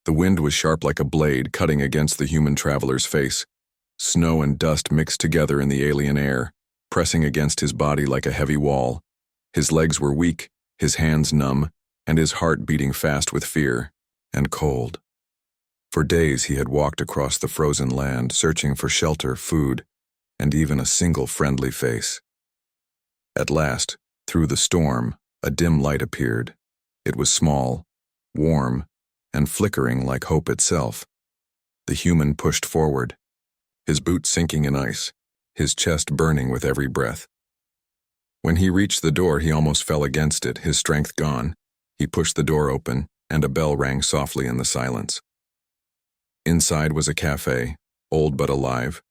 The wind was sharp like a blade cutting against the human traveler's face. Snow and dust mixed together in the alien air, pressing against his body like a heavy wall. His legs were weak, his hands numb, and his heart beating fast with fear and cold. For days he had walked across the frozen land, searching for shelter, food, and even a single friendly face. At last, through the storm, a dim light appeared. It was small, warm, and flickering like hope itself. The human pushed forward, his boots sinking in ice, his chest burning with every breath. When he reached the door, he almost fell against it, his strength gone. He pushed the door open, and a bell rang softly in the silence. Inside was a café, old but alive.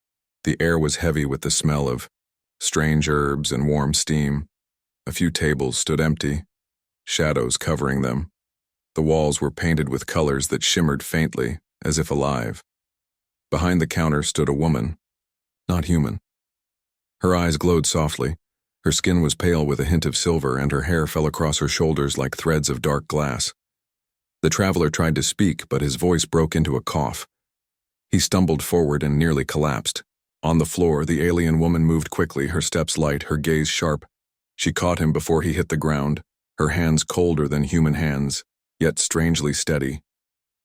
The air was heavy with the smell of strange herbs and warm steam. A few tables stood empty, shadows covering them. The walls were painted with colors that shimmered faintly, as if alive. Behind the counter stood a woman, not human. Her eyes glowed softly. Her skin was pale with a hint of silver, and her hair fell across her shoulders like threads of dark glass. The traveler tried to speak, but his voice broke into a cough. He stumbled forward and nearly collapsed. On the floor, the alien woman moved quickly, her steps light, her gaze sharp. She caught him before he hit the ground, her hands colder than human hands, yet strangely steady.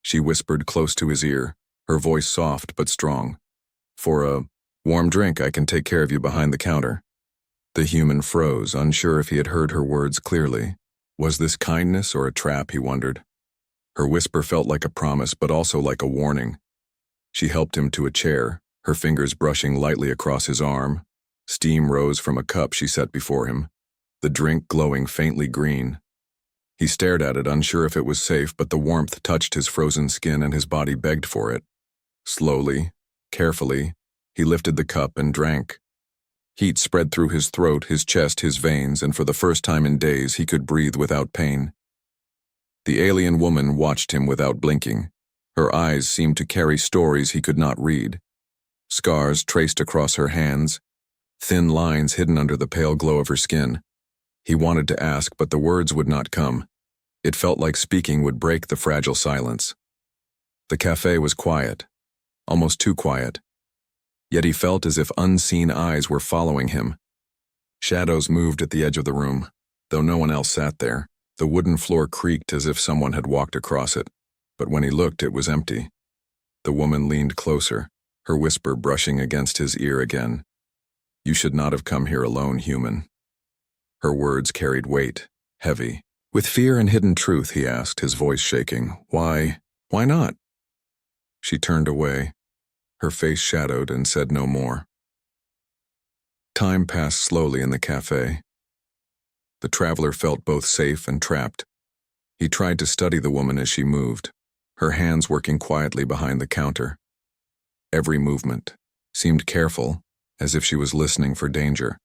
She whispered close to his ear, her voice soft but strong. "For a warm drink, I can take care of you behind the counter." The human froze, unsure if he had heard her words clearly. Was this kindness or a trap, he wondered. Her whisper felt like a promise, but also like a warning. She helped him to a chair, her fingers brushing lightly across his arm. Steam rose from a cup she set before him, the drink glowing faintly green. He stared at it, unsure if it was safe, but the warmth touched his frozen skin and his body begged for it. Slowly, carefully, he lifted the cup and drank. Heat spread through his throat, his chest, his veins, and for the first time in days he could breathe without pain. The alien woman watched him without blinking. Her eyes seemed to carry stories he could not read. Scars traced across her hands, thin lines hidden under the pale glow of her skin. He wanted to ask, but the words would not come. It felt like speaking would break the fragile silence. The café was quiet, almost too quiet. Yet he felt as if unseen eyes were following him. Shadows moved at the edge of the room, though no one else sat there. The wooden floor creaked as if someone had walked across it, but when he looked, it was empty. The woman leaned closer, her whisper brushing against his ear again. "You should not have come here alone, human." Her words carried weight, heavy. With fear and hidden truth, he asked, his voice shaking. Why not?" She turned away, her face shadowed, and said no more. Time passed slowly in the café. The traveler felt both safe and trapped. He tried to study the woman as she moved, her hands working quietly behind the counter. Every movement seemed careful, as if she was listening for danger.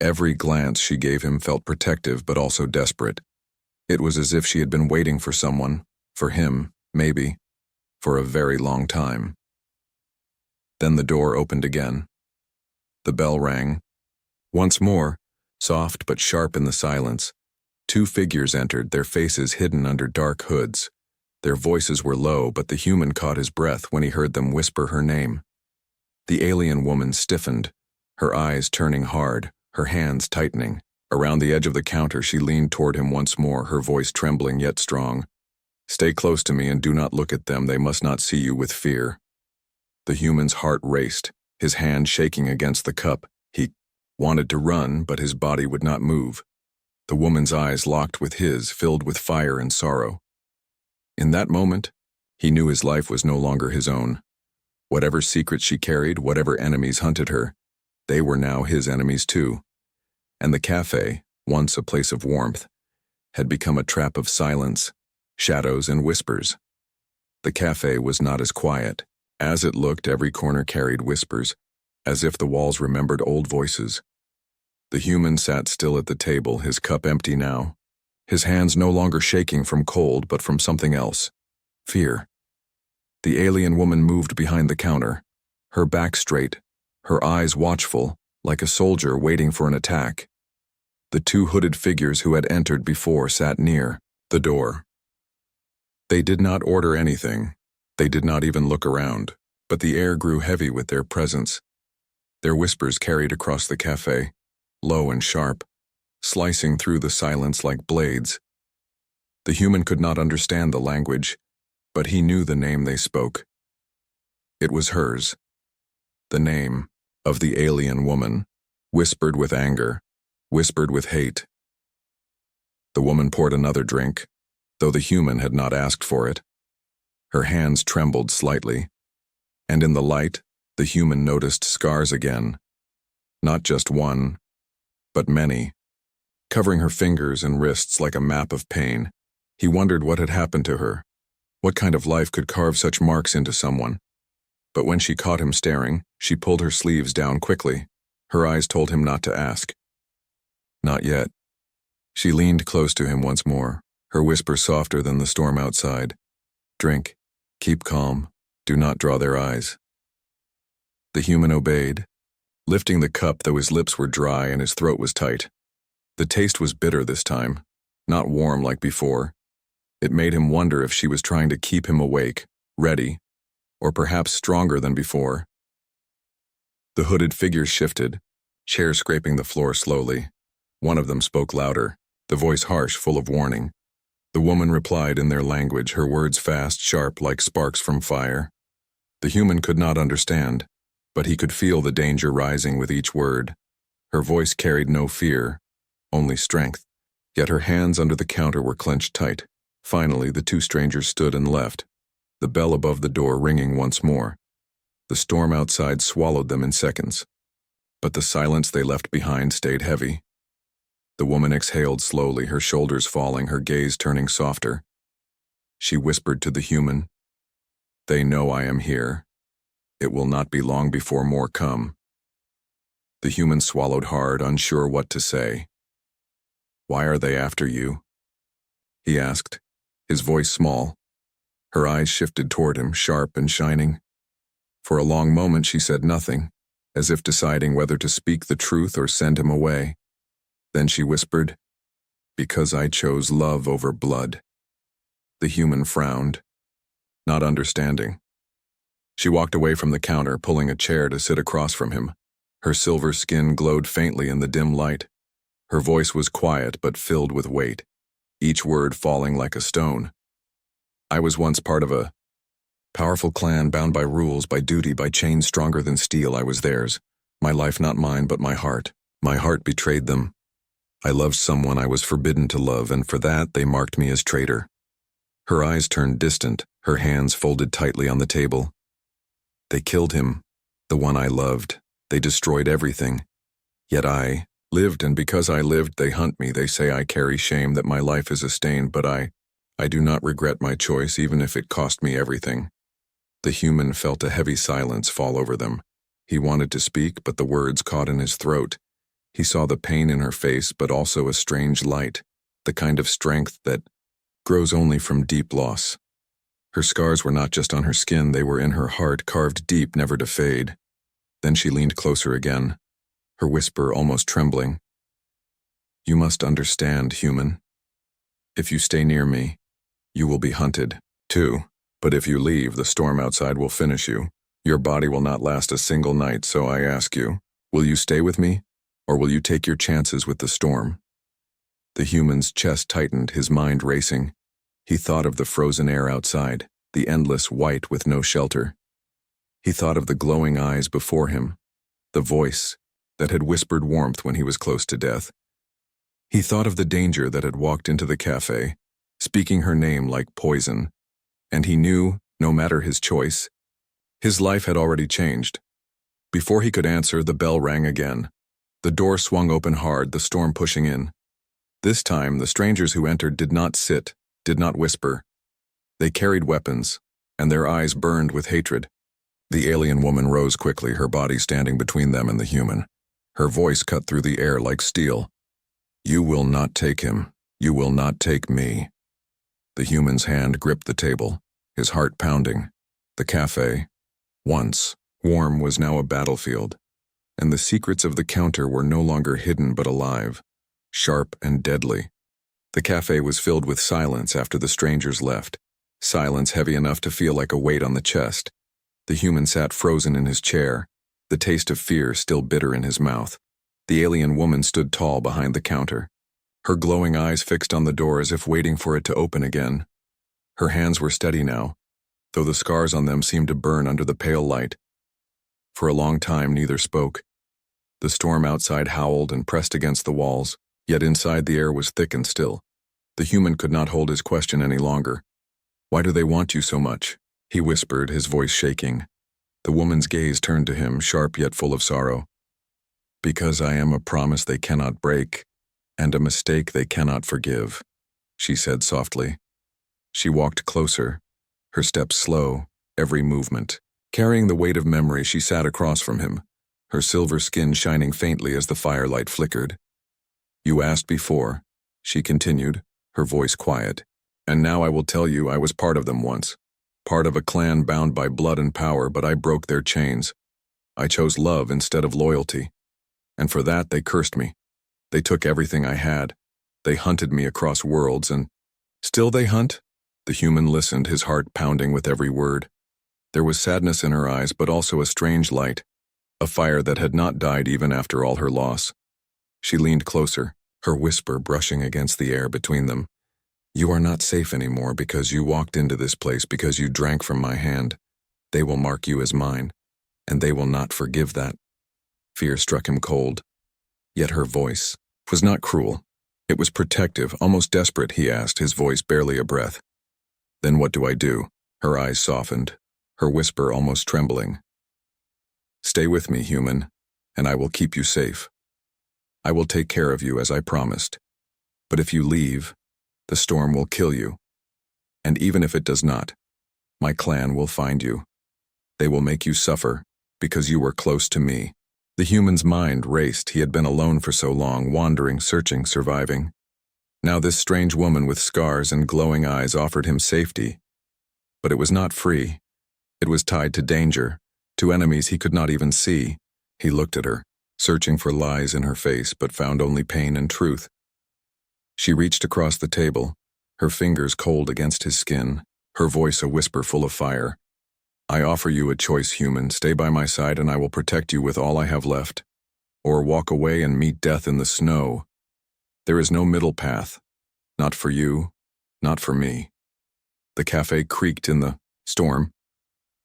Every glance she gave him felt protective but also desperate. It was as if she had been waiting for someone, for him, maybe, for a very long time. Then the door opened again. The bell rang. Once more, soft but sharp in the silence, two figures entered, their faces hidden under dark hoods. Their voices were low, but the human caught his breath when he heard them whisper her name. The alien woman stiffened, her eyes turning hard, her hands tightening. Around the edge of the counter, she leaned toward him once more, her voice trembling yet strong. "Stay close to me and do not look at them. They must not see you with fear." The human's heart raced, his hand shaking against the cup. He wanted to run, but his body would not move. The woman's eyes locked with his, filled with fire and sorrow. In that moment, he knew his life was no longer his own. Whatever secrets she carried, whatever enemies hunted her, they were now his enemies too. And the café, once a place of warmth, had become a trap of silence, shadows, and whispers. The café was not as quiet. As it looked, every corner carried whispers, as if the walls remembered old voices. The human sat still at the table, his cup empty now, his hands no longer shaking from cold but from something else, fear. The alien woman moved behind the counter, her back straight, her eyes watchful, like a soldier waiting for an attack. The two hooded figures who had entered before sat near the door. They did not order anything. They did not even look around, but the air grew heavy with their presence. Their whispers carried across the café, low and sharp, slicing through the silence like blades. The human could not understand the language, but he knew the name they spoke. It was hers. The name of the alien woman, whispered with anger, whispered with hate. The woman poured another drink, though the human had not asked for it. Her hands trembled slightly, and in the light, the human noticed scars again. Not just one, but many, covering her fingers and wrists like a map of pain. He wondered what had happened to her. What kind of life could carve such marks into someone? But when she caught him staring, she pulled her sleeves down quickly. Her eyes told him not to ask. Not yet. She leaned close to him once more, her whisper softer than the storm outside. Drink. Keep calm. Do not draw their eyes. The human obeyed, lifting the cup though his lips were dry and his throat was tight. The taste was bitter this time, not warm like before. It made him wonder if she was trying to keep him awake, ready, or perhaps stronger than before. The hooded figures shifted, chairs scraping the floor slowly. One of them spoke louder, the voice harsh, full of warning. The woman replied in their language, her words fast, sharp, like sparks from fire. The human could not understand, but he could feel the danger rising with each word. Her voice carried no fear, only strength, yet her hands under the counter were clenched tight. Finally, the two strangers stood and left, the bell above the door ringing once more. The storm outside swallowed them in seconds, but the silence they left behind stayed heavy. The woman exhaled slowly, her shoulders falling, her gaze turning softer. She whispered to the human, "They know I am here. It will not be long before more come." The human swallowed hard, unsure what to say. "Why are they after you?" he asked, his voice small. Her eyes shifted toward him, sharp and shining. For a long moment she said nothing, as if deciding whether to speak the truth or send him away. Then she whispered, "Because I chose love over blood." The human frowned, not understanding. She walked away from the counter, pulling a chair to sit across from him. Her silver skin glowed faintly in the dim light. Her voice was quiet but filled with weight, each word falling like a stone. "I was once part of a powerful clan, bound by rules, by duty, by chains stronger than steel. I was theirs. My life not mine, but my heart. My heart betrayed them. I loved someone I was forbidden to love, and for that they marked me as traitor." Her eyes turned distant, her hands folded tightly on the table. "They killed him, the one I loved. They destroyed everything. Yet I lived, and because I lived, they hunt me. They say I carry shame, that my life is a stain, but I do not regret my choice, even if it cost me everything." The human felt a heavy silence fall over them. He wanted to speak, but the words caught in his throat. He saw the pain in her face, but also a strange light, the kind of strength that grows only from deep loss. Her scars were not just on her skin, they were in her heart, carved deep, never to fade. Then she leaned closer again, her whisper almost trembling. "You must understand, human. If you stay near me, you will be hunted, too. But if you leave, the storm outside will finish you. Your body will not last a single night, so I ask you, will you stay with me, or will you take your chances with the storm?" The human's chest tightened, his mind racing. He thought of the frozen air outside, the endless white with no shelter. He thought of the glowing eyes before him, the voice that had whispered warmth when he was close to death. He thought of the danger that had walked into the café, speaking her name like poison. And he knew, no matter his choice, his life had already changed. Before he could answer, the bell rang again. The door swung open hard, the storm pushing in. This time, the strangers who entered did not sit, did not whisper. They carried weapons, and their eyes burned with hatred. The alien woman rose quickly, her body standing between them and the human. Her voice cut through the air like steel. "You will not take him. You will not take me." The human's hand gripped the table, his heart pounding. The café, once warm, was now a battlefield, and the secrets of the counter were no longer hidden but alive, sharp and deadly. The café was filled with silence after the strangers left. Silence heavy enough to feel like a weight on the chest. The human sat frozen in his chair, the taste of fear still bitter in his mouth. The alien woman stood tall behind the counter, her glowing eyes fixed on the door as if waiting for it to open again. Her hands were steady now, though the scars on them seemed to burn under the pale light. For a long time neither spoke. The storm outside howled and pressed against the walls, yet inside the air was thick and still. The human could not hold his question any longer. "Why do they want you so much?" he whispered, his voice shaking. The woman's gaze turned to him, sharp yet full of sorrow. "Because I am a promise they cannot break, and a mistake they cannot forgive," she said softly. She walked closer, her steps slow, every movement. Carrying the weight of memory, she sat across from him, her silver skin shining faintly as the firelight flickered. "You asked before," she continued, her voice quiet, "and now I will tell you I was part of them once. Part of a clan bound by blood and power, but I broke their chains. I chose love instead of loyalty. And for that they cursed me. They took everything I had. They hunted me across worlds and— Still they hunt?" The human listened, his heart pounding with every word. There was sadness in her eyes, but also a strange light, a fire that had not died even after all her loss. She leaned closer, her whisper brushing against the air between them. "You are not safe anymore because you walked into this place, because you drank from my hand. They will mark you as mine, and they will not forgive that." Fear struck him cold. Yet her voice was not cruel. It was protective, almost desperate. He asked, his voice barely a breath. "Then what do I do?" Her eyes softened, her whisper almost trembling. "Stay with me, human, and I will keep you safe. I will take care of you as I promised. But if you leave, the storm will kill you. And even if it does not, my clan will find you. They will make you suffer because you were close to me." The human's mind raced. He had been alone for so long, wandering, searching, surviving. Now this strange woman with scars and glowing eyes offered him safety. But it was not free. It was tied to danger, to enemies he could not even see. He looked at her, searching for lies in her face, but found only pain and truth. She reached across the table, her fingers cold against his skin, her voice a whisper full of fire. "I offer you a choice, human. Stay by my side and I will protect you with all I have left. Or walk away and meet death in the snow. There is no middle path. Not for you, not for me." The café creaked in the storm.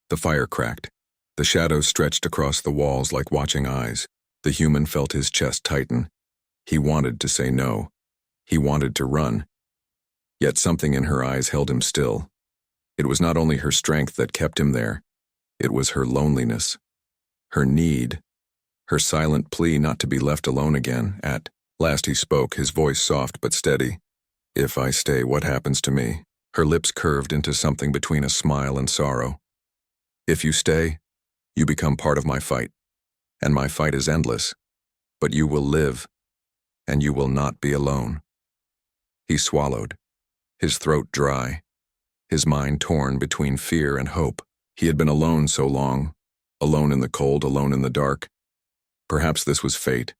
The fire cracked. The shadows stretched across the walls like watching eyes. The human felt his chest tighten. He wanted to say no. He wanted to run. Yet something in her eyes held him still. It was not only her strength that kept him there. It was her loneliness, her need, her silent plea not to be left alone again. At last he spoke, his voice soft but steady. "If I stay, what happens to me?" Her lips curved into something between a smile and sorrow. "If you stay, you become part of my fight. And my fight is endless. But you will live, and you will not be alone." He swallowed, his throat dry, his mind torn between fear and hope. He had been alone so long, alone in the cold, alone in the dark. Perhaps this was fate.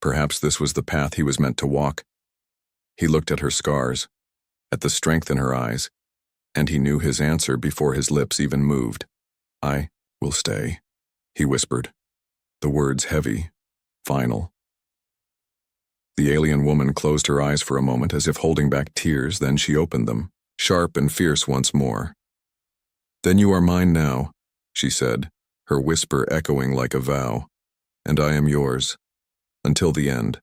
Perhaps this was the path he was meant to walk. He looked at her scars, at the strength in her eyes, and he knew his answer before his lips even moved. "I will stay," he whispered, the words heavy, final. The alien woman closed her eyes for a moment as if holding back tears, then she opened them, sharp and fierce once more. "Then you are mine now," she said, her whisper echoing like a vow, "and I am yours, until the end."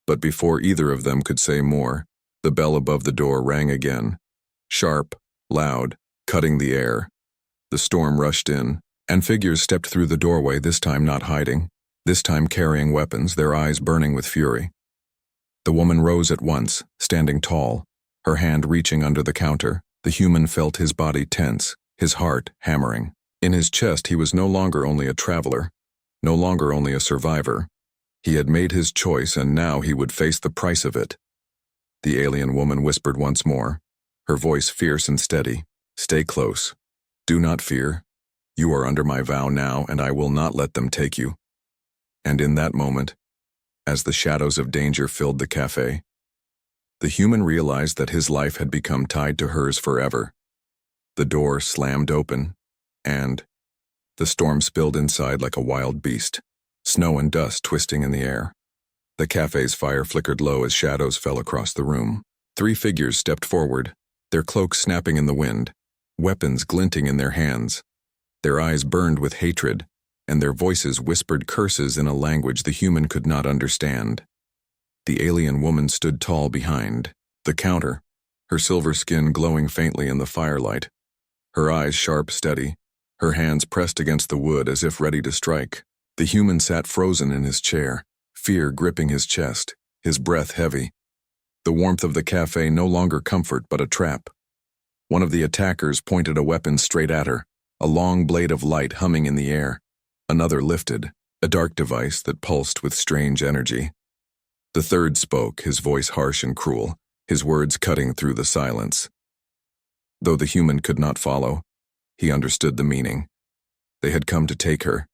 But before either of them could say more, the bell above the door rang again, sharp, loud, cutting the air. The storm rushed in, and figures stepped through the doorway, this time not hiding, this time carrying weapons, their eyes burning with fury. The woman rose at once, standing tall, her hand reaching under the counter. The human felt his body tense, his heart hammering. In his chest he was no longer only a traveler, no longer only a survivor. He had made his choice, and now he would face the price of it. The alien woman whispered once more, her voice fierce and steady. "Stay close. Do not fear. You are under my vow now, and I will not let them take you." And in that moment, as the shadows of danger filled the café, the human realized that his life had become tied to hers forever. The door slammed open, and the storm spilled inside like a wild beast, snow and dust twisting in the air. The cafe's fire flickered low as shadows fell across the room. 3 figures stepped forward, their cloaks snapping in the wind, weapons glinting in their hands. Their eyes burned with hatred, and their voices whispered curses in a language the human could not understand. The alien woman stood tall behind the counter, her silver skin glowing faintly in the firelight, her eyes sharp, steady, her hands pressed against the wood as if ready to strike. The human sat frozen in his chair, fear gripping his chest, his breath heavy. The warmth of the cafe no longer comfort but a trap. One of the attackers pointed a weapon straight at her, a long blade of light humming in the air. Another lifted, a dark device that pulsed with strange energy. The third spoke, his voice harsh and cruel, his words cutting through the silence. Though the human could not follow, he understood the meaning. They had come to take her.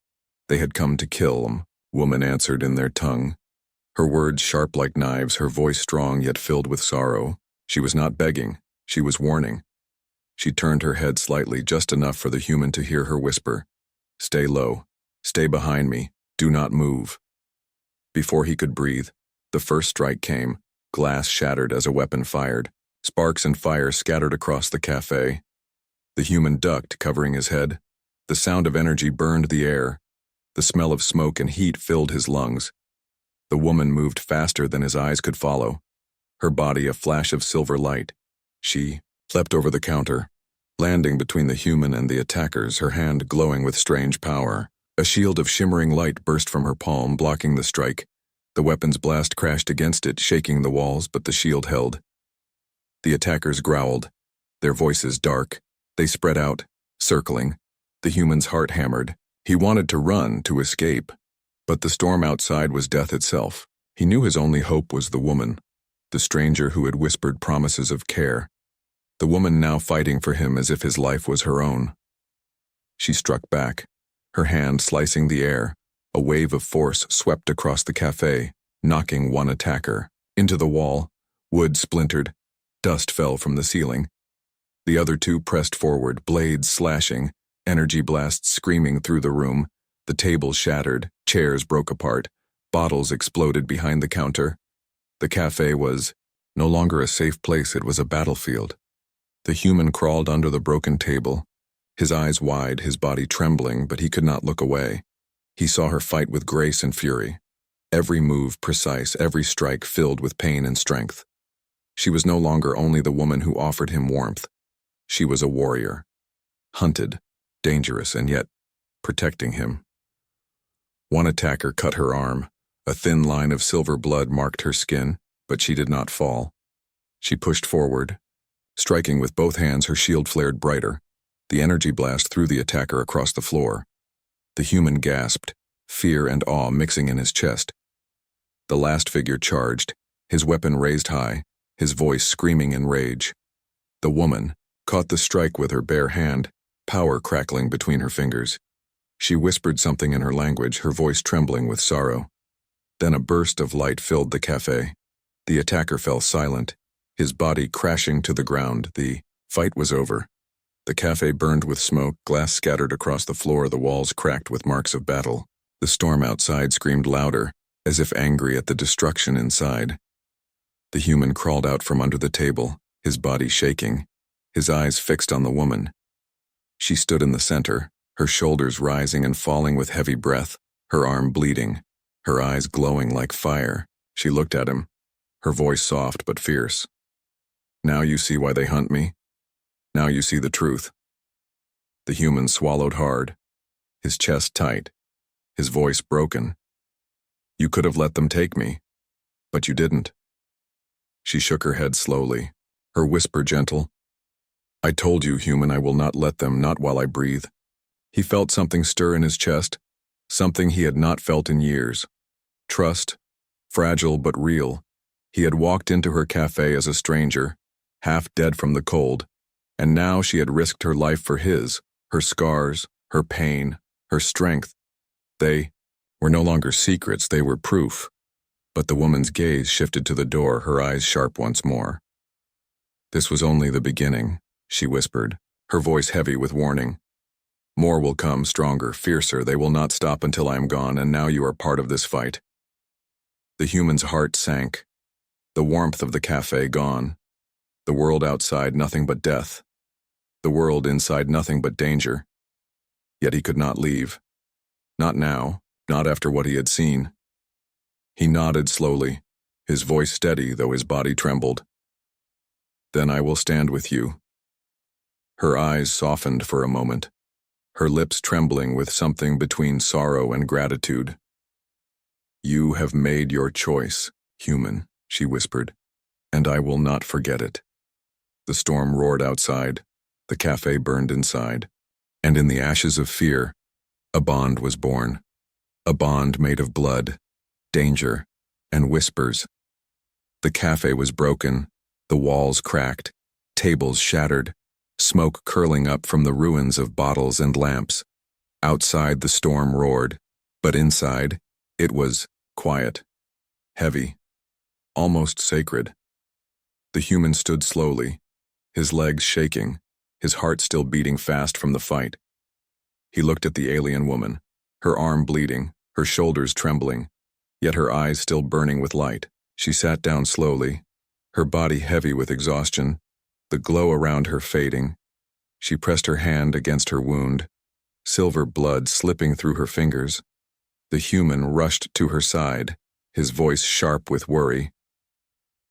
They had come to kill him, woman answered in their tongue. Her words sharp like knives, her voice strong yet filled with sorrow. She was not begging, she was warning. She turned her head slightly, just enough for the human to hear her whisper, "Stay low, stay behind me, do not move." Before he could breathe, the first strike came, glass shattered as a weapon fired, sparks and fire scattered across the cafe. The human ducked, covering his head. The sound of energy burned the air. The smell of smoke and heat filled his lungs. The woman moved faster than his eyes could follow, her body a flash of silver light. She leapt over the counter, landing between the human and the attackers, her hand glowing with strange power. A shield of shimmering light burst from her palm, blocking the strike. The weapon's blast crashed against it, shaking the walls, but the shield held. The attackers growled, their voices dark. They spread out, circling. The human's heart hammered. He wanted to run, to escape. But the storm outside was death itself. He knew his only hope was the woman, the stranger who had whispered promises of care. The woman now fighting for him as if his life was her own. She struck back, her hand slicing the air. A wave of force swept across the cafe, knocking one attacker into the wall. Wood splintered. Dust fell from the ceiling. The other 2 pressed forward, blades slashing, energy blasts screaming through the room. The tables shattered, chairs broke apart, bottles exploded behind the counter. The cafe was no longer a safe place, it was a battlefield. The human crawled under the broken table, his eyes wide, his body trembling, but he could not look away. He saw her fight with grace and fury, every move precise, every strike filled with pain and strength. She was no longer only the woman who offered him warmth. She was a warrior, hunted, dangerous, and yet protecting him. One attacker cut her arm. A thin line of silver blood marked her skin, but she did not fall. She pushed forward. Striking with both hands, her shield flared brighter. The energy blast threw the attacker across the floor. The human gasped, fear and awe mixing in his chest. The last figure charged, his weapon raised high, his voice screaming in rage. The woman caught the strike with her bare hand, power crackling between her fingers. She whispered something in her language, her voice trembling with sorrow. Then a burst of light filled the cafe. The attacker fell silent, his body crashing to the ground. The fight was over. The cafe burned with smoke, glass scattered across the floor, the walls cracked with marks of battle. The storm outside screamed louder, as if angry at the destruction inside. The human crawled out from under the table, his body shaking, his eyes fixed on the woman. She stood in the center, her shoulders rising and falling with heavy breath, her arm bleeding, her eyes glowing like fire. She looked at him, her voice soft but fierce. "Now you see why they hunt me? Now you see the truth." The human swallowed hard, his chest tight, his voice broken. "You could have let them take me, but you didn't." She shook her head slowly, her whisper gentle. "I told you, human, I will not let them, not while I breathe." He felt something stir in his chest, something he had not felt in years. Trust, fragile but real. He had walked into her cafe as a stranger, half dead from the cold, and now she had risked her life for his, her scars, her pain, her strength. They were no longer secrets, they were proof. But the woman's gaze shifted to the door, her eyes sharp once more. "This was only the beginning," she whispered, her voice heavy with warning. More will come, stronger, fiercer. They will not stop until I am gone, and now you are part of this fight. The human's heart sank. The warmth of the café gone. The world outside nothing but death. The world inside nothing but danger. Yet he could not leave. Not now, not after what he had seen. He nodded slowly, his voice steady though his body trembled. Then I will stand with you. Her eyes softened for a moment, her lips trembling with something between sorrow and gratitude. You have made your choice, human, she whispered, and I will not forget it. The storm roared outside, the café burned inside, and in the ashes of fear, a bond was born. A bond made of blood, danger, and whispers. The café was broken, the walls cracked, tables shattered, smoke curling up from the ruins of bottles and lamps. Outside the storm roared, but inside, it was quiet, heavy, almost sacred. The human stood slowly, his legs shaking, his heart still beating fast from the fight. He looked at the alien woman, her arm bleeding, her shoulders trembling, yet her eyes still burning with light. She sat down slowly, her body heavy with exhaustion, the glow around her fading. She pressed her hand against her wound, silver blood slipping through her fingers. The human rushed to her side, his voice sharp with worry.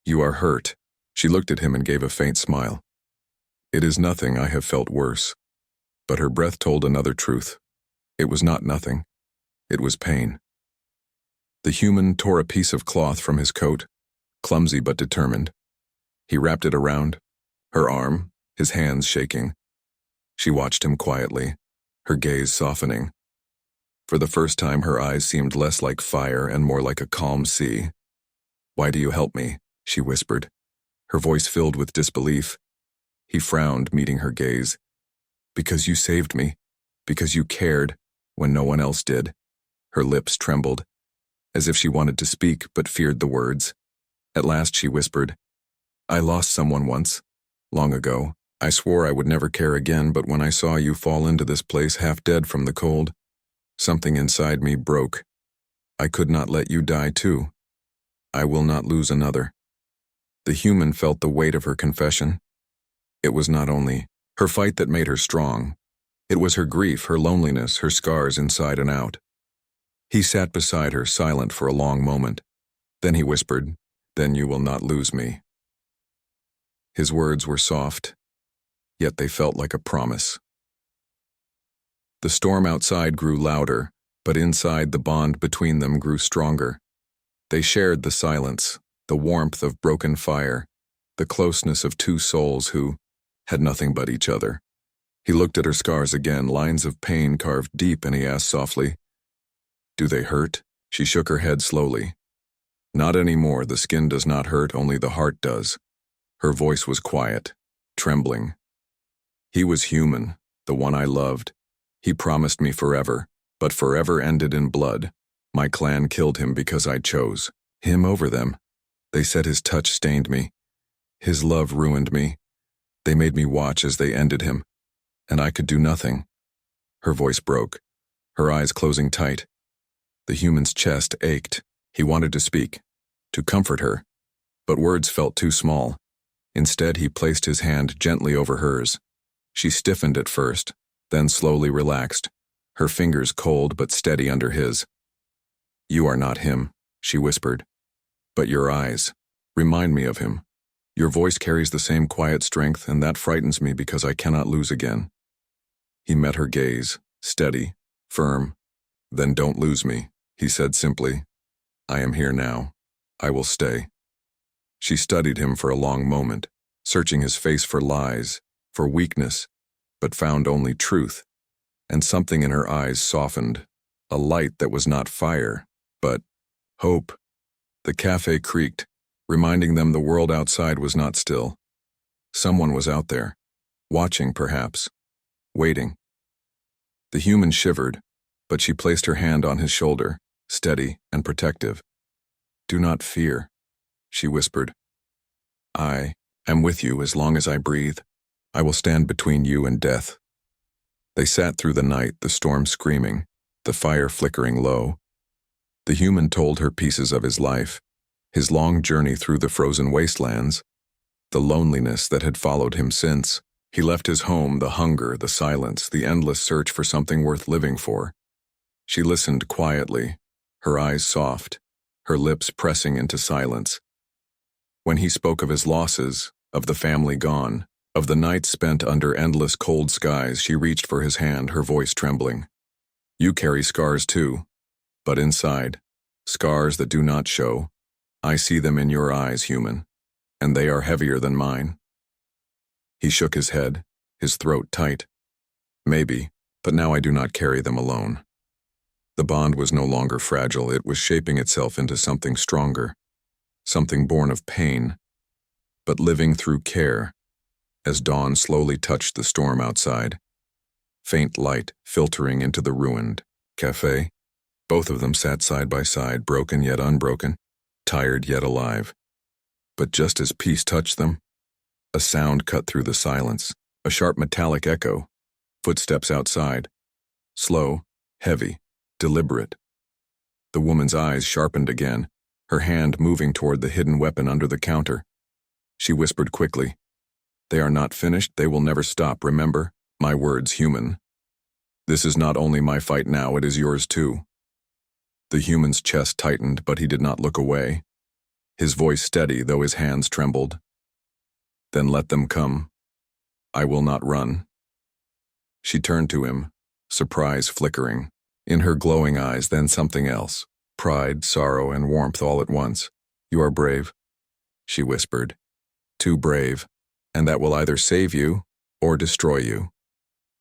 You are hurt. She looked at him and gave a faint smile. It is nothing, I have felt worse. But her breath told another truth. It was not nothing. It was pain. The human tore a piece of cloth from his coat, clumsy but determined. He wrapped it around her arm, his hands shaking. She watched him quietly, her gaze softening. For the first time, her eyes seemed less like fire and more like a calm sea. Why do you help me? She whispered, her voice filled with disbelief. He frowned, meeting her gaze. Because you saved me, because you cared when no one else did. Her lips trembled, as if she wanted to speak but feared the words. At last she whispered, I lost someone once, long ago. I swore I would never care again, but when I saw you fall into this place half dead from the cold, something inside me broke. I could not let you die too. I will not lose another. The human felt the weight of her confession. It was not only her fight that made her strong. It was her grief, her loneliness, her scars inside and out. He sat beside her, silent for a long moment. Then he whispered, Then you will not lose me. His words were soft, yet they felt like a promise. The storm outside grew louder, but inside the bond between them grew stronger. They shared the silence, the warmth of broken fire, the closeness of two souls who had nothing but each other. He looked at her scars again, lines of pain carved deep, and he asked softly, Do they hurt? She shook her head slowly. Not anymore, the skin does not hurt, only the heart does. Her voice was quiet, trembling. He was human, the one I loved. He promised me forever, but forever ended in blood. My clan killed him because I chose him over them. They said his touch stained me. His love ruined me. They made me watch as they ended him, and I could do nothing. Her voice broke, her eyes closing tight. The human's chest ached. He wanted to speak, to comfort her, but words felt too small. Instead, he placed his hand gently over hers. She stiffened at first, then slowly relaxed, her fingers cold but steady under his. You are not him, she whispered, but your eyes remind me of him. Your voice carries the same quiet strength, and that frightens me because I cannot lose again. He met her gaze, steady, firm. Then don't lose me, he said simply. I am here now. I will stay. She studied him for a long moment, searching his face for lies, for weakness, but found only truth, and something in her eyes softened, a light that was not fire, but hope. The café creaked, reminding them the world outside was not still. Someone was out there, watching perhaps, waiting. The human shivered, but she placed her hand on his shoulder, steady and protective. Do not fear, she whispered. I am with you as long as I breathe. I will stand between you and death." They sat through the night, the storm screaming, the fire flickering low. The human told her pieces of his life, his long journey through the frozen wastelands, the loneliness that had followed him since. He left his home, the hunger, the silence, the endless search for something worth living for. She listened quietly, her eyes soft, her lips pressing into silence. When he spoke of his losses, of the family gone, of the nights spent under endless cold skies, she reached for his hand, her voice trembling. "You carry scars too, but inside, scars that do not show. I see them in your eyes, human, and they are heavier than mine." He shook his head, his throat tight. "Maybe, but now I do not carry them alone." The bond was no longer fragile, it was shaping itself into something stronger, something born of pain, but living through care. As dawn slowly touched the storm outside, faint light filtering into the ruined café, both of them sat side by side, broken yet unbroken, tired yet alive. But just as peace touched them, a sound cut through the silence, a sharp metallic echo, footsteps outside, slow, heavy, deliberate. The woman's eyes sharpened again, her hand moving toward the hidden weapon under the counter. She whispered quickly, "They are not finished, they will never stop, remember? My words, human. This is not only my fight now, it is yours too." The human's chest tightened, but he did not look away. His voice steady, though his hands trembled. "Then let them come. I will not run." She turned to him, surprise flickering. In her glowing eyes, then something else, pride, sorrow, and warmth all at once. "You are brave," she whispered. "Too brave, and that will either save you or destroy you."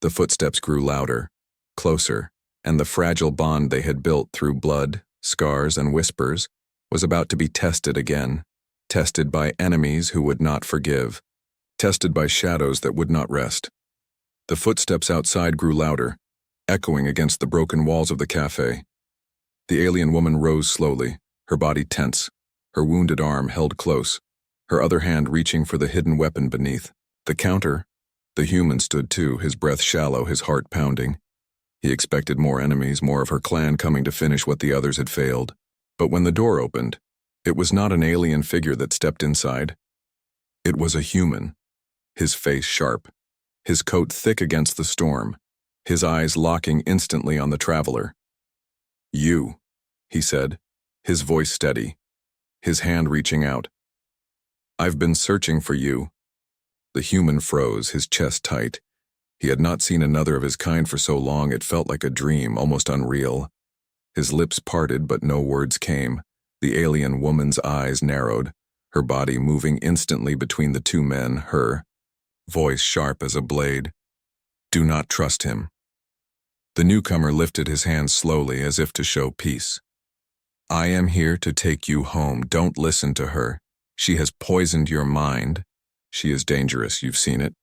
The footsteps grew louder, closer, and the fragile bond they had built through blood, scars, and whispers was about to be tested again, tested by enemies who would not forgive, tested by shadows that would not rest. The footsteps outside grew louder, echoing against the broken walls of the café. The alien woman rose slowly, her body tense, her wounded arm held close, her other hand reaching for the hidden weapon beneath. The counter. The human stood too, his breath shallow, his heart pounding. He expected more enemies, more of her clan coming to finish what the others had failed. But when the door opened, it was not an alien figure that stepped inside. It was a human, his face sharp, his coat thick against the storm, his eyes locking instantly on the traveler. "You," he said, his voice steady, his hand reaching out. "I've been searching for you." The human froze, his chest tight. He had not seen another of his kind for so long it felt like a dream, almost unreal. His lips parted, but no words came. The alien woman's eyes narrowed, her body moving instantly between the two men, her voice sharp as a blade. "Do not trust him." The newcomer lifted his hand slowly as if to show peace. "I am here to take you home. Don't listen to her. She has poisoned your mind. She is dangerous, you've seen it.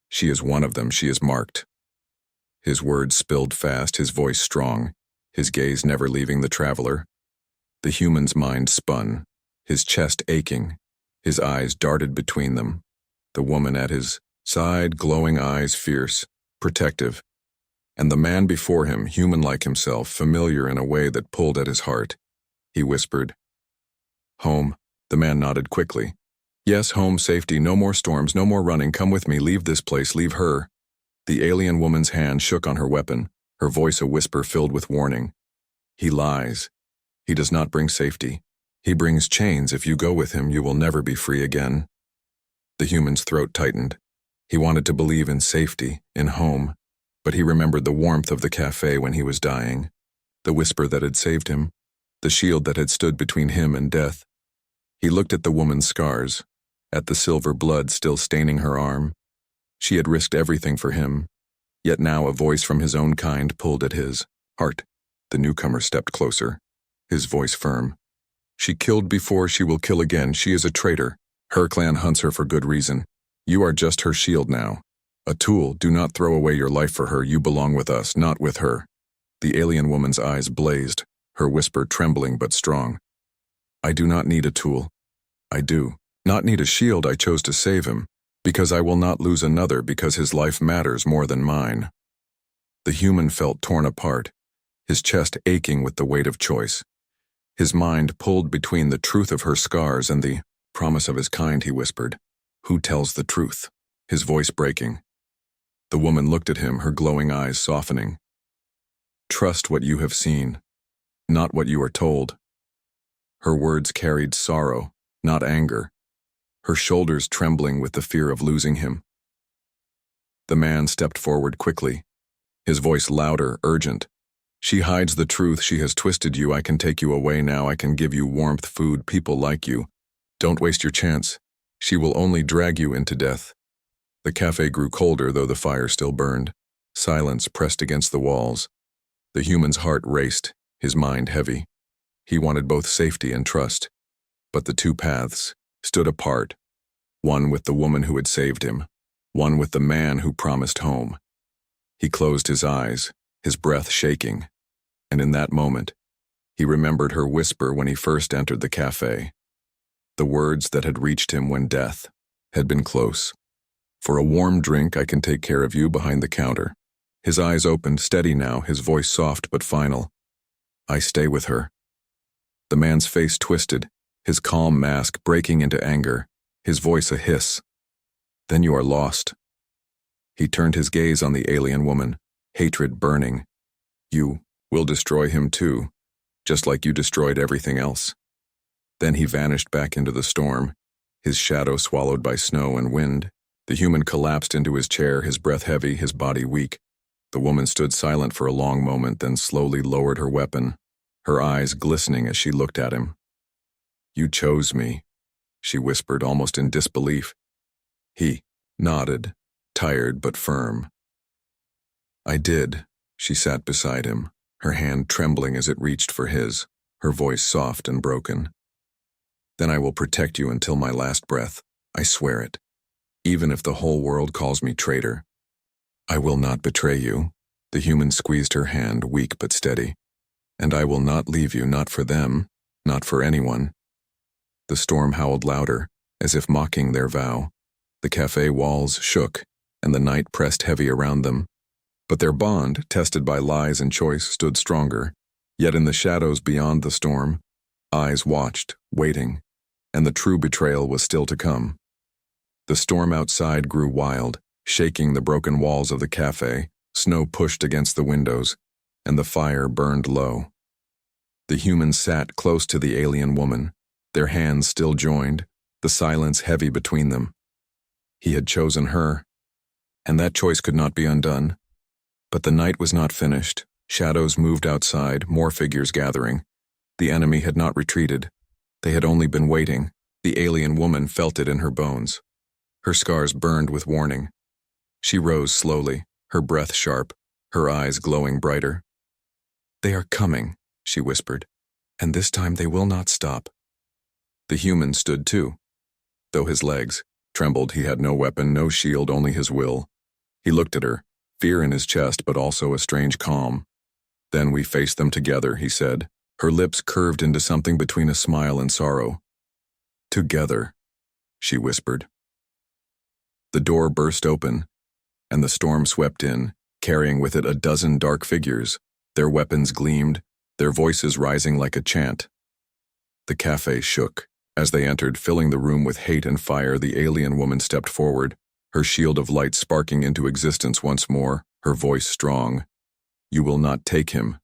She is one of them, she is marked." His words spilled fast, his voice strong, his gaze never leaving the traveler. The human's mind spun, his chest aching, his eyes darted between them. The woman at his side, glowing eyes fierce, protective. And the man before him, human like himself, familiar in a way that pulled at his heart. He whispered, "Home." The man nodded quickly. "Yes, home, safety, no more storms, no more running, come with me, leave this place, leave her." The alien woman's hand shook on her weapon, her voice a whisper filled with warning. "He lies. He does not bring safety. He brings chains. If you go with him, you will never be free again." The human's throat tightened. He wanted to believe in safety, in home, but he remembered the warmth of the café when he was dying, the whisper that had saved him, the shield that had stood between him and death. He looked at the woman's scars, at the silver blood still staining her arm. She had risked everything for him, yet now a voice from his own kind pulled at his heart. The newcomer stepped closer, his voice firm. "She killed before, she will kill again. She is a traitor. Her clan hunts her for good reason. You are just her shield now. A tool. Do not throw away your life for her. You belong with us, not with her." The alien woman's eyes blazed, her whisper trembling but strong. "I do not need a tool. I do not need a shield. I chose to save him. Because I will not lose another because his life matters more than mine. The human felt torn apart, his chest aching with the weight of choice. His mind pulled between the truth of her scars and the promise of his kind, he whispered. Who tells the truth? His voice breaking. The woman looked at him, her glowing eyes softening. Trust what you have seen, not what you are told. Her words carried sorrow, not anger, her shoulders trembling with the fear of losing him. The man stepped forward quickly, his voice louder, urgent. She hides the truth, she has twisted you, I can take you away now, I can give you warmth, food, people like you. Don't waste your chance. She will only drag you into death. The cafe grew colder, though the fire still burned. Silence pressed against the walls. The human's heart raced, his mind heavy. He wanted both safety and trust. But the two paths stood apart, one with the woman who had saved him, one with the man who promised home. He closed his eyes, his breath shaking, and in that moment, he remembered her whisper when he first entered the cafe. The words that had reached him when death had been close. For a warm drink, I can take care of you behind the counter. His eyes opened, steady now, his voice soft but final. I stay with her. The man's face twisted, his calm mask breaking into anger, his voice a hiss. Then you are lost. He turned his gaze on the alien woman, hatred burning. You will destroy him too, just like you destroyed everything else. Then he vanished back into the storm, his shadow swallowed by snow and wind. The human collapsed into his chair, his breath heavy, his body weak. The woman stood silent for a long moment, then slowly lowered her weapon, her eyes glistening as she looked at him. You chose me, she whispered, almost in disbelief. He nodded, tired but firm. I did. She sat beside him, her hand trembling as it reached for his, her voice soft and broken. Then I will protect you until my last breath, I swear it. Even if the whole world calls me traitor. I will not betray you. The human squeezed her hand, weak but steady. And I will not leave you, not for them, not for anyone. The storm howled louder, as if mocking their vow. The cafe walls shook, and the night pressed heavy around them. But their bond, tested by lies and choice, stood stronger. Yet in the shadows beyond the storm, eyes watched, waiting, and the true betrayal was still to come. The storm outside grew wild, shaking the broken walls of the cafe. Snow pushed against the windows, and the fire burned low. The humans sat close to the alien woman, their hands still joined, the silence heavy between them. He had chosen her, and that choice could not be undone. But the night was not finished. Shadows moved outside, more figures gathering. The enemy had not retreated. They had only been waiting. The alien woman felt it in her bones. Her scars burned with warning. She rose slowly, her breath sharp, her eyes glowing brighter. They are coming, she whispered, and this time they will not stop. The human stood too. Though his legs trembled, he had no weapon, no shield, only his will. He looked at her, fear in his chest but also a strange calm. Then we faced them together, he said, her lips curved into something between a smile and sorrow. Together, she whispered. The door burst open, and the storm swept in, carrying with it a dozen dark figures. Their weapons gleamed, their voices rising like a chant. The cafe shook. As they entered, filling the room with hate and fire, the alien woman stepped forward, her shield of light sparking into existence once more, her voice strong. You will not take him.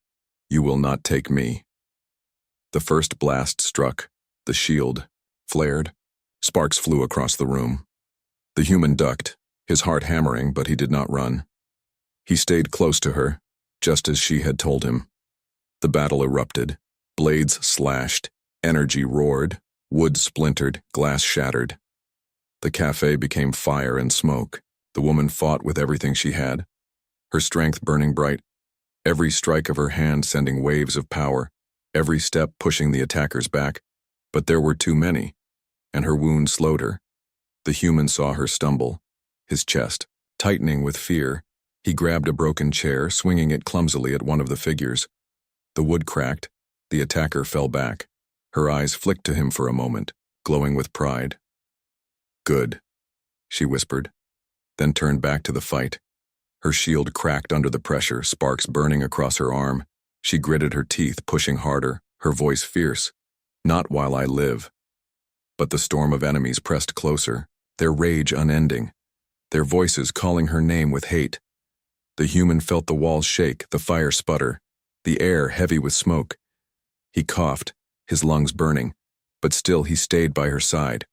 You will not take me. The first blast struck. The shield flared. Sparks flew across the room. The human ducked, his heart hammering, but he did not run. He stayed close to her, just as she had told him. The battle erupted. Blades slashed, energy roared, wood splintered, glass shattered. The cafe became fire and smoke. The woman fought with everything she had, her strength burning bright, every strike of her hand sending waves of power, every step pushing the attackers back. But there were too many, and her wound slowed her. The human saw her stumble, his chest tightening with fear. He grabbed a broken chair, swinging it clumsily at one of the figures. The wood cracked. The attacker fell back. Her eyes flicked to him for a moment, glowing with pride. Good. she whispered, then turned back to the fight. Her shield cracked under the pressure, sparks burning across her arm. She gritted her teeth, pushing harder, her voice fierce. Not while I live. But the storm of enemies pressed closer, their rage unending, their voices calling her name with hate. The human felt the walls shake, the fire sputter, the air heavy with smoke. He coughed, his lungs burning, but still he stayed by her side.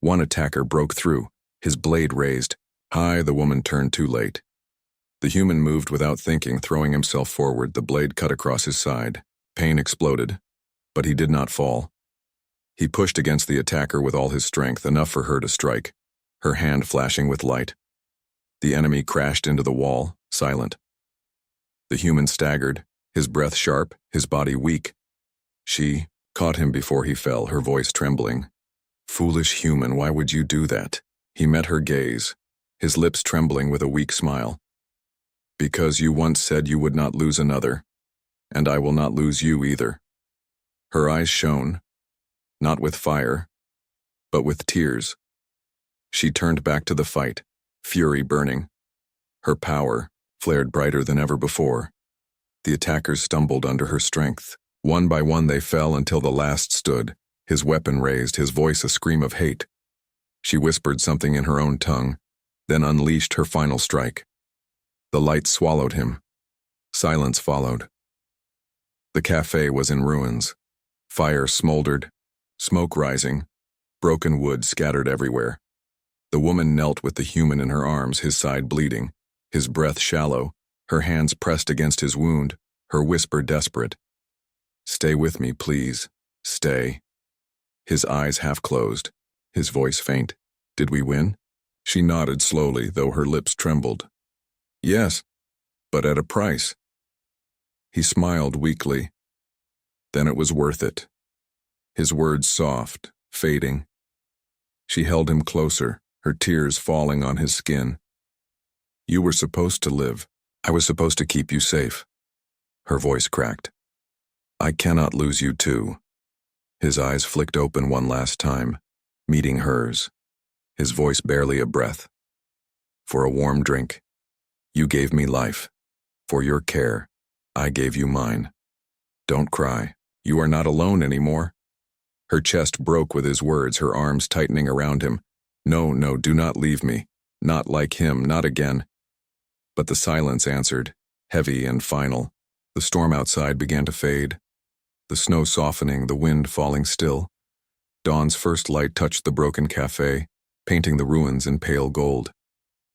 One attacker broke through, his blade raised. High, the woman turned too late. The human moved without thinking, throwing himself forward, the blade cut across his side. Pain exploded, but he did not fall. He pushed against the attacker with all his strength, enough for her to strike, her hand flashing with light. The enemy crashed into the wall, silent. The human staggered, his breath sharp, his body weak. She caught him before he fell, her voice trembling. Foolish human, why would you do that? He met her gaze, his lips trembling with a weak smile. Because you once said you would not lose another, and I will not lose you either. Her eyes shone, not with fire, but with tears. She turned back to the fight, fury burning. Her power flared brighter than ever before. The attackers stumbled under her strength. One by one they fell until the last stood, his weapon raised, his voice a scream of hate. She whispered something in her own tongue, then unleashed her final strike. The light swallowed him. Silence followed. The café was in ruins. Fire smoldered, smoke rising, broken wood scattered everywhere. The woman knelt with the human in her arms, his side bleeding, his breath shallow, her hands pressed against his wound, her whisper desperate. Stay with me, please. Stay. His eyes half closed, his voice faint. Did we win? She nodded slowly, though her lips trembled. Yes, but at a price. He smiled weakly. Then it was worth it. His words soft, fading. She held him closer, her tears falling on his skin. You were supposed to live. I was supposed to keep you safe. Her voice cracked. I cannot lose you too. His eyes flicked open one last time, meeting hers, his voice barely a breath. For a warm drink. You gave me life. For your care, I gave you mine. Don't cry. You are not alone anymore. Her chest broke with his words, her arms tightening around him. No, no, do not leave me. Not like him, not again. But the silence answered, heavy and final. The storm outside began to fade. The snow softening, the wind falling still. Dawn's first light touched the broken café, painting the ruins in pale gold.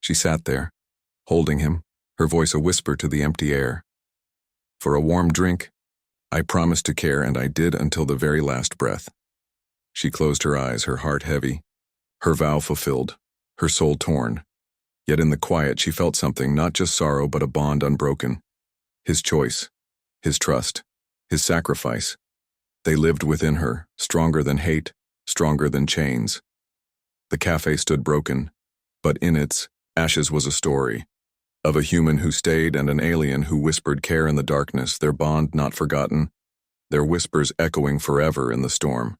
She sat there, holding him, her voice a whisper to the empty air. For a warm drink, I promised to care, and I did until the very last breath. She closed her eyes, her heart heavy, her vow fulfilled, her soul torn. Yet in the quiet she felt something, not just sorrow but a bond unbroken. His choice, his trust, his sacrifice. They lived within her, stronger than hate, stronger than chains. The café stood broken, but in its ashes was a story. Of a human who stayed and an alien who whispered care in the darkness, their bond not forgotten, their whispers echoing forever in the storm.